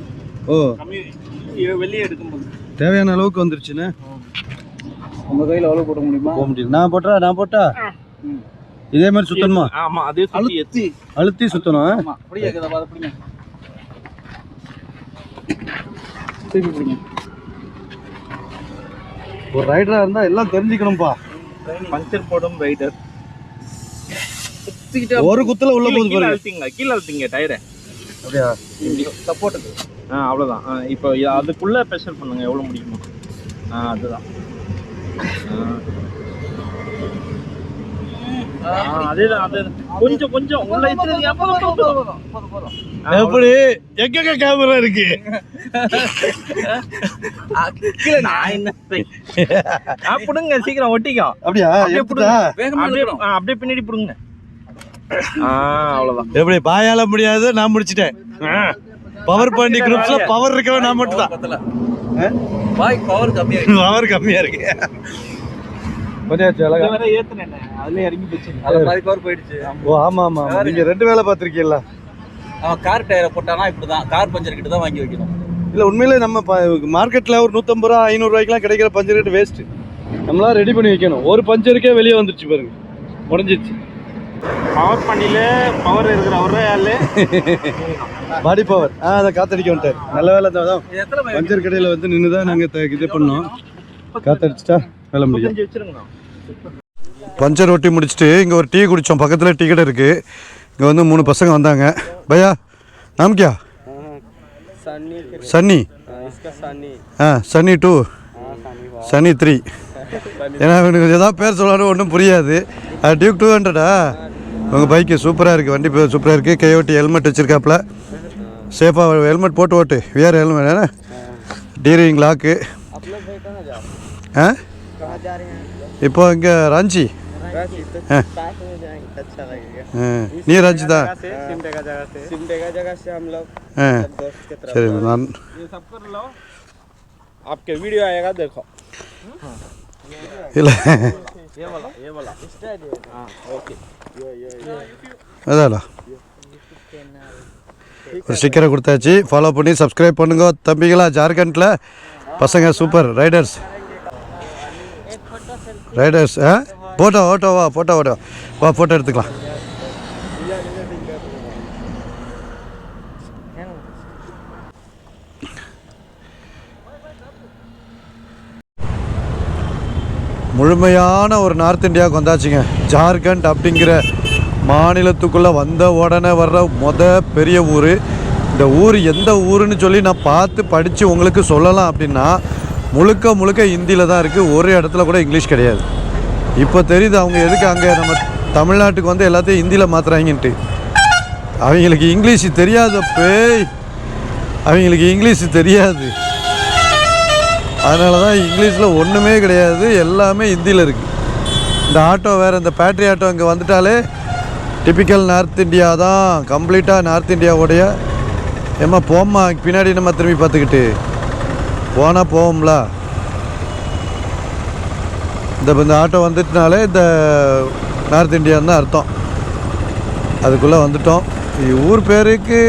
ஓ, வெளியே எடுக்கும்போது தேவையான அளவுக்கு வந்துருச்சுன்னு. உங்கள் கையில் அவ்வளோ போட முடியுமா? போக முடியும். நான் போட்டா இதே மாதிரி சுத்தணுமா? ஆமாம், அதே அழுத்தி சுத்தணும். அப்படியே அதை பிடிங்க. ஒரு ரைடராக இருந்தால் எல்லாம் தெரிஞ்சுக்கணும்ப்பா. பஞ்சர் போடும் ரைடர் ஒரு குத்துல உள்ள போகுது பாருங்க. கீழே அழுத்திங்க டயரை. அப்படியா? சப்போர்ட்டுக்கு. அவ்வளோதான். இப்போ அதுக்குள்ளே ப்ரெஷர் பண்ணுங்க எவ்வளோ முடியுமோ. அதுதான். அதேதான் அதேதான். கொஞ்சம் கொஞ்சம் உள்ள எப்படி எங்க கேமரா இருக்கு? நான் என்ன புடுங்க சீக்கிரம் ஒட்டிக்கோ. அப்படியா? அப்படியே பின்னாடி புடுங்க. அவ்வளவுதான். எப்படி பாயால முடியாது, நான் முடிச்சிட்டேன். பவர் பாண்டி குரூப்ஸ்ல பவர் இருக்கவன் நான் மட்டும் தான். பாய் பவர் கம்மியா இருக்கு. பவர் கம்மியா இருக்கு. ஏத்துனேன் அதுல இறங்கி போச்சு. அது மாதிரி பவர் போயிடுச்சு. ஓ ஆமா ஆமா, நீங்க 2 வேலை பார்த்திருக்கீங்களா? அவன் கார் டயரை போட்டானா இப்படிதான், கார் பஞ்சர் கிட்ட தான் வாங்கி வைக்கணும். இல்ல உண்மையிலே நம்ம மார்க்கெட்ல ஒரு 150 ரூபா 500 ரூபாய்க்குலாம் கிடைக்கிற பஞ்சர் ரேட் வேஸ்ட். நம்மளா ரெடி பண்ணி வைக்கணும். ஒரு பஞ்சருக்கே வெளியே வந்துருச்சு பாருங்க, முடிஞ்சிச்சு. பவர் பண்ணில பவர் இருக்கிற ஒரே ஆளு பாடி பவர். அதை காத்தடிக்க வந்துட்டார். நல்ல வேலை தான். பஞ்சர் கடையில் வந்து நின்று தான் நாங்கள் இது பண்ணோம். காத்தடிச்சிட்டா வேலை முடியும். பஞ்சர் ஒட்டி முடிச்சுட்டு இங்கே ஒரு டீ குடித்தோம். பக்கத்தில் டீ கடை இருக்குது. இங்கே வந்து 3 பசங்க வந்தாங்க. பையா நாம் கியா? சன்னி. சன்னி 2, சன்னி 3. ஏன்னா எனக்கு ஏதாவது பேர் சொல்லாலும் ஒன்றும் புரியாது. டியூக் 200. உங்கள் பைக்கு சூப்பராக இருக்குது, வண்டி சூப்பராக இருக்குது. கையோட்டி ஹெல்மெட் வச்சுருக்காப்புல. சேஃபாக ஹெல்மெட் போட்டு ஓட்டு. விஆர் ஹெல்மெட் ஏன்னா டீரிங் லாக்கு. இப்போ இங்கே ராஞ்சி. நீ ராஞ்சி தான்? சரி நான் இல்லை அதாடா ஒரு ஸ்டிக்கரை கொடுத்தாச்சு. ஃபாலோ பண்ணி சப்ஸ்கிரைப் பண்ணுங்க தம்பிங்களா. ஜார்க்கண்டில் பசங்க சூப்பர் ரைடர்ஸ். ஃபோட்டோ வா ஃபோட்டோ எடுத்துக்கலாம். முழுமையான ஒரு நார்த் இந்தியாவுக்கு வந்தாச்சுங்க. ஜார்க்கண்ட் அப்படிங்கிற மாநிலத்துக்குள்ளே வந்த உடனே வர்ற பெரிய ஊர். இந்த ஊர் எந்த ஊருன்னு சொல்லி நான் பார்த்து படித்து உங்களுக்கு சொல்லலாம் அப்படின்னா முழுக்க ஹிந்தியில் தான் இருக்குது. ஒரு இடத்துல கூட இங்கிலீஷ் கிடையாது. இப்போ தெரியுது அவங்க எதுக்கு அங்கே நம்ம தமிழ்நாட்டுக்கு வந்து எல்லாத்தையும் ஹிந்தியில் மாற்றுறாங்கன்ட்டு. அவங்களுக்கு இங்கிலீஷ் தெரியாத அவங்களுக்கு இங்கிலீஷ் தெரியாது. அதனால தான் இங்கிலீஷில் ஒன்றுமே கிடையாது, எல்லாமே ஹிந்தியில் இருக்குது. இந்த ஆட்டோ வேறு, இந்த பேட்ரி ஆட்டோ இங்கே வந்துட்டாலே டிப்பிக்கல் நார்த் இந்தியா தான். கம்ப்ளீட்டாக நார்த் இந்தியாவுடைய. ஏம்மா போம்மா பின்னாடி நம்ம திரும்பி பார்த்துக்கிட்டு போனால் போவோம்ல. இந்த ஆட்டோ வந்துட்டுனாலே இந்த நார்த் இந்தியான்னு தான் அர்த்தம். அதுக்குள்ளே வந்துட்டோம். ஊர் பேருக்கு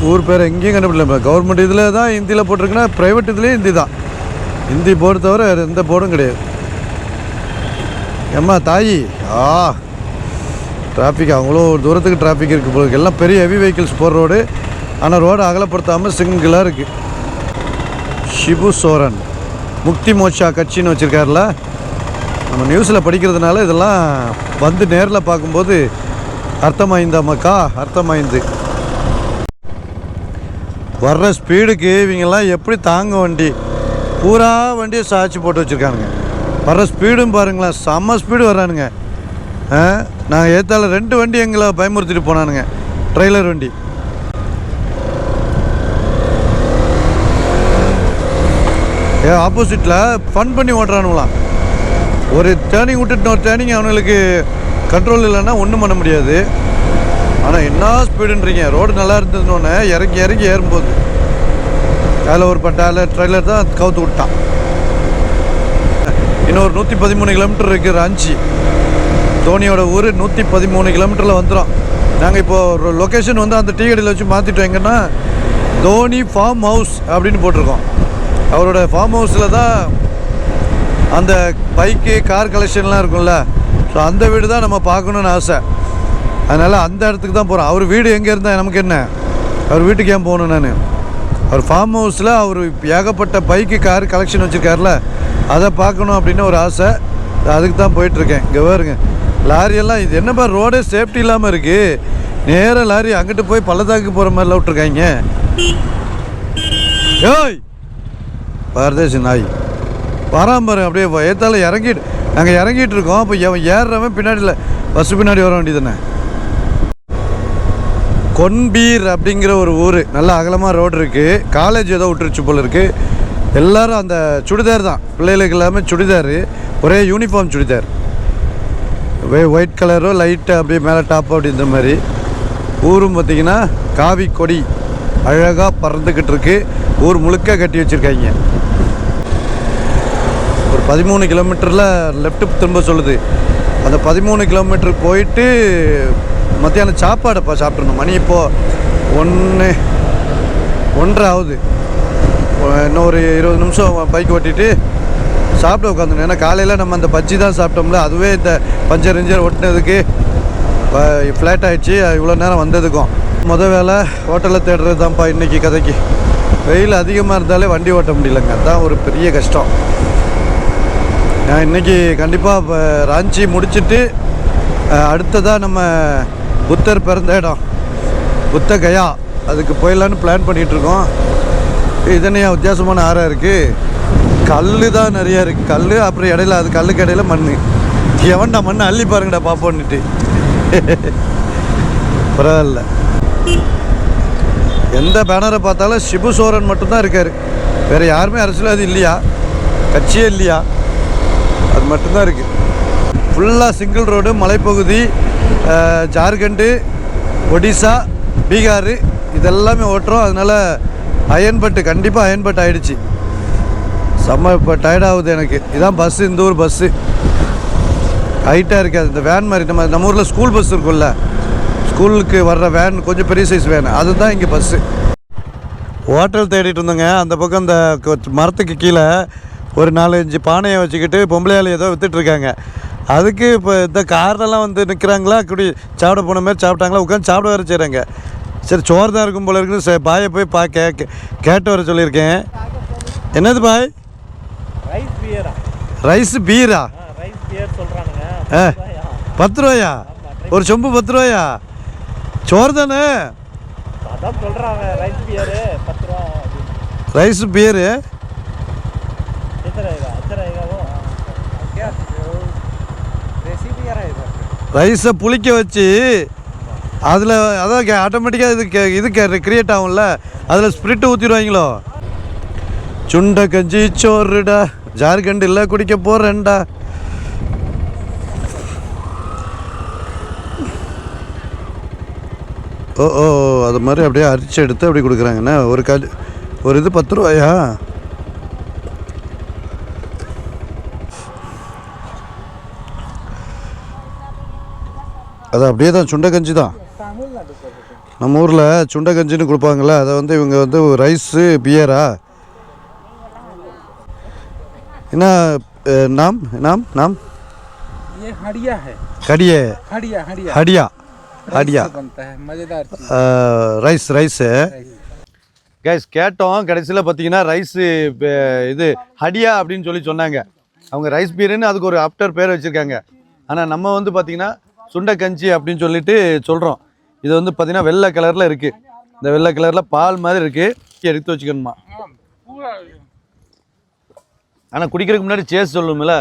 ஊர் பேர் எங்கேயும் கண்டுபிடிக்கல. கவர்மெண்ட் இதில் தான் ஹிந்தியில் போட்டிருக்குன்னா ப்ரைவேட் இதுலேயும் ஹிந்தி தான். ஹிந்தி போர்டு தவிர வேறு எந்த போர்டும் கிடையாது. ஏம்மா தாயி டிராஃபிக் அவ்வளோ தூரத்துக்கு டிராஃபிக் இருக்குது போல. எல்லாம் பெரிய ஹெவி வெஹிக்கிள்ஸ் போகிற ரோடு. ஆனால் ரோடு அகலப்படுத்தாமல் சிங்கிளாக இருக்குது. ஷிபு சோரன் முக்தி மோர்ச்சா கட்சின்னு வச்சுருக்காருல. நம்ம நியூஸில் படிக்கிறதுனால இதெல்லாம் வந்து நேரில் பார்க்கும்போது அர்த்தமாயிந்து. வர்ற ஸ்பீடுக்கு இவங்கெல்லாம் எப்படி தாங்க வண்டி பூரா வண்டியை சாய்ச்சி போட்டு வச்சுருக்கானுங்க. வர்ற ஸ்பீடும் பாருங்களேன், செம்ம ஸ்பீடு வர்றானுங்க. நாங்கள் ஏற்றால 2 வண்டி எங்களை பயமுறுத்திட்டு போனானுங்க. ட்ரெய்லர் வண்டி. ஆப்போசிட்டில் ஃபன் பண்ணி ஓட்டுறானுங்களாம். ஒரு டேர்னிங் விட்டுட்டு இன்னொரு டேர்னிங் அவனுங்களுக்கு கண்ட்ரோல் இல்லைன்னா ஒன்றும் பண்ண முடியாது. ஆனால் என்ன ஸ்பீடுன்றீங்க. ரோடு நல்லா இருந்ததுன்னு இறங்கி ஏறும்போது அதில் ஒரு பட்டால ட்ரெய்லர் தான் கவுத்து விட்டான். இன்னும் ஒரு 113 கிலோமீட்டர் இருக்குது ராஞ்சி. தோனியோட ஊர் 113 கிலோமீட்டரில் வந்துடும். நாங்கள் இப்போது ஒரு லொக்கேஷன் வந்து அந்த டீ கடையில் வச்சு மாற்றிட்டோம். எங்கன்னா தோனி ஃபார்ம் ஹவுஸ் அப்படின்னு போட்டிருக்கோம். அவரோட ஃபார்ம் ஹவுஸில் தான் அந்த பைக்கு கார் கலெக்ஷன்லாம் இருக்கும்ல. ஸோ அந்த வீடு தான் நம்ம பார்க்கணுன்னு ஆசை. அதனால் அந்த இடத்துக்கு தான் போகிறோம். அவர் வீடு எங்கே இருந்தால் நமக்கு என்ன, அவர் வீட்டுக்கு ஏன் போகணும் நான். அவர் ஃபார்ம் ஹவுஸில் அவர் ஏகப்பட்ட பைக்கு கார் கலெக்ஷன் வச்சுருக்காருல, அதை பார்க்கணும் அப்படின்னு ஒரு ஆசை. அதுக்கு தான் போயிட்டுருக்கேன். இங்கே பாருங்க லாரியெல்லாம். இது என்னப்பா ரோடே சேஃப்டி இல்லாமல் இருக்குது. நேராக லாரி அங்கிட்டு போய் பள்ளத்தாக்கு போகிற மாதிரிலாம் விட்ருக்காங்க. ஏய் பரதேசி நாய் பாராம்பரம் அப்படியே ஏத்தால இறங்கிட்டு நாங்கள் இறங்கிட்டு இருக்கோம். அப்போ ஏறுறவன் பின்னாடியில் பஸ்ஸு பின்னாடி வர வேண்டியதுதானே. கொன்பீர் அப்படிங்கிற ஒரு ஊர், நல்ல அகலமாக ரோடு இருக்குது. காலேஜ் ஏதோ விட்டுருச்சு போல் இருக்குது. எல்லோரும் அந்த சுடிதார் தான், பிள்ளைகளுக்கு எல்லாமே சுடிதார், ஒரே யூனிஃபார்ம் சுடிதார், ஒயிட் கலரோ லைட்டு அப்படியே மேலே டாப் அப்படின்ற மாதிரி. ஊரும் பார்த்திங்கன்னா காவி கொடி அழகாக பறந்துக்கிட்டு இருக்கு. ஊர் முழுக்க கட்டி வச்சுருக்காங்க. ஒரு 13 கிலோமீட்டரில் லெஃப்ட்டு திரும்ப சொல்லுது. அந்த 13 கிலோமீட்டர் போயிட்டு மத்தியானம் சாப்பாடப்பா சாப்பிட்றணும். மணி இப்போது 1:30 ஆகுது. இன்னும் ஒரு 20 நிமிஷம் பைக் ஓட்டிட்டு சாப்பிட உட்காந்துணும். ஏன்னா காலையில் நம்ம அந்த பஜ்ஜி தான் சாப்பிட்டோம்ல, அதுவே இந்த பஞ்சர் இஞ்சர் ஒட்டினதுக்கு ஃப்ளாட் ஆகிடுச்சு. இவ்வளோ நேரம் வந்ததுக்கும் வேலை ஹோட்டலில் தேடுறது தான்ப்பா இன்றைக்கி கதைக்கு. வெயில் அதிகமாக இருந்தாலே வண்டி ஓட்ட முடியலங்க, அதுதான் ஒரு பெரிய கஷ்டம். நான் இன்றைக்கி கண்டிப்பாக இப்போ ராஞ்சி முடிச்சுட்டு அடுத்ததாக நம்ம புத்தர் பிறந்த இடம் புத்த கயா அதுக்கு போயிடலான்னு பிளான் பண்ணிகிட்ருக்கோம். இதனையா வித்தியாசமான ஆறாக இருக்குது. கல் தான் நிறையா இருக்குது. கல் அப்புறம் இடையில அது கல்லுக்கு இடையில மண். எவன்டா மண் அள்ளி பாருங்கடா பார்ப்போன்னுட்டு. பரவாயில்ல. எந்த பேனரை பார்த்தாலும் சிபு சோரன் மட்டும்தான் இருக்கார். வேறு யாருமே அரசியல்வாதி இல்லையா, கட்சியே இல்லையா, அது மட்டும்தான் இருக்குது. ஃபுல்லாக சிங்கிள் ரோடு, மலைப்பகுதி, ஜார்க்கண்டு, ஒடிசா, பீகார் இதெல்லாமே ஓட்டுறோம். அதனால் அயன்பட்டு கண்டிப்பாக அயன்பட்டு ஆகிடுச்சு. செம்ம இப்போ டயர்டாகுது எனக்கு. இதான் பஸ்ஸு, இந்த ஊர் பஸ்ஸு ஹைட்டாக இருக்காது. இந்த வேன் மாதிரி நம்ம ஊரில் ஸ்கூல் பஸ் இருக்கும்ல, ஸ்கூலுக்கு வர்ற வேன் கொஞ்சம் பெரிய சைஸ் வேன், அதுதான் இங்கே பஸ்ஸு. ஹோட்டல் தேடிட்டு இருந்தோங்க. அந்த பக்கம் இந்த மரத்துக்கு கீழே ஒரு 4-5 பானையை வச்சுக்கிட்டு பொம்பளையால் ஏதோ விற்றுட்ருக்காங்க. அதுக்கு இப்போ இந்த கார்லெல்லாம் வந்து நிற்கிறாங்களா, குடி சாப்பிட போன மாதிரி சாப்பிட்டாங்களா, உட்காந்து சாப்பிட வர செய்கிறாங்க. சரி சோறு தான் இருக்கும் போல இருக்குன்னு பாயை போய் கேட்டு வர சொல்லியிருக்கேன். என்னது பாய்? ரைஸ் பீரா? 10 ரூபாயா ஒரு சொம்பு? 10 ரூபாயா? சோறு தானே? ரைஸ் பியரு ரைஸை புளிக்க வச்சு அதில் அதான் ஆட்டோமேட்டிக்காக இது கிரியேட் ஆகும்ல, அதில் ஸ்பிரிட்டு ஊற்றிடுவாங்களோ. சுண்டை கஞ்சி சோறுடா, ஜார்க்கண்ட் இல்லை குடிக்க போகிறேன்டா. ஓ அது மாதிரி அப்படியே அரிச்சு எடுத்து அப்படி கொடுக்குறாங்கண்ணா. ஒரு இது 10 ரூபாயா? அது அப்படியே தான் சுண்டை கஞ்சி தான். நம்ம ஊரில் சுண்டை கஞ்சின்னு கொடுப்பாங்கள்ல, அதை வந்து இவங்க வந்து ரைஸு பியரா என்ன नाम नाम नाम ये हड़िया है। कड़िया हड़िया हड़िया हड़िया हड़िया बनता है, मजेदार चीज। ரைஸ் ரைஸு கைஸ் கேட்டோம். கடைசியில் பார்த்தீங்கன்னா ரைஸு இது ஹடியா அப்படின்னு சொன்னாங்க. அவங்க ரைஸ் பீருன்னு அதுக்கு ஒரு ஆஃப்டர் பேர் வச்சுருக்காங்க. ஆனால் நம்ம வந்து பார்த்தீங்கன்னா சுண்டை கஞ்சி அப்படின்னு சொல்லிட்டு சொல்கிறோம். இது வந்து பார்த்தீங்கன்னா வெள்ளை கலரில் இருக்குது. இந்த வெள்ளை கலரில் பால் மாதிரி இருக்குது, எடுத்து வச்சுக்கணுமா. ஆனால் குடிக்கிறதுக்கு முன்னாடி சேஸ் சொல்லணும்ல,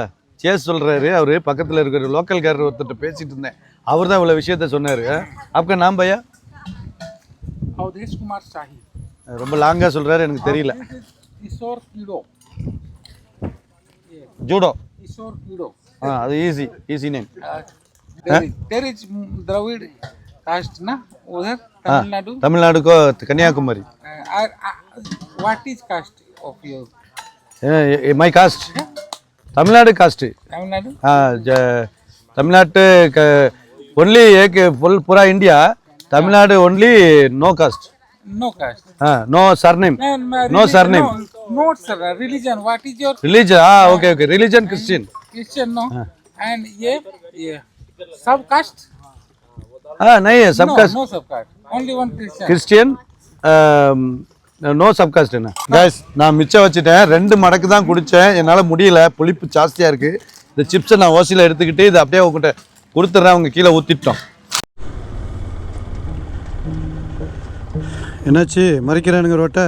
சேஸ் சொல்கிறாரு அவர். பக்கத்தில் இருக்கிற லோக்கல்காரர் ஒருத்தர் பேசிகிட்டு இருந்தேன், அவர் தான் இவ்வளோ விஷயத்த சொன்னார். आपका नाम भैया? अवधेश कुमार शाही। ரொம்ப லாங்காக சொல்கிறாரு, எனக்கு தெரியல. ईश्वर कीड़ो ஜூடோ. ईश्वर कीड़ो அது easy name. There is Dravid cast ना उधर तमिलनाडु। तमिलनाडु को Kanyakumari. What is cast of your? My cast Tamil Nadu cast. Tamil Nadu? Tamil Nadu only एक पूरा India, Tamil Nadu only no cast. No cast? No surname? No surname? No sir. Religion what is your? Religion okay okay, religion Christian. Christian no. And ये सब cast? नहीं है सब cast. No सब cast, only one Christian. Christian no subcaste. என்ன guys, நான் மிச்சம் வச்சுட்டேன். 2 மடக்கு தான் குடித்தேன், என்னால் முடியல, புளிப்பு ஜாஸ்தியாக இருக்குது. இந்த சிப்ஸை நான் ஓசியில் எடுத்துக்கிட்டு இதை அப்படியே உங்கள்கிட்ட கொடுத்துட்றேன். அவங்க கீழே ஊற்றிட்டோம். என்னாச்சு மறைக்கிறானுங்க ரோட்டை?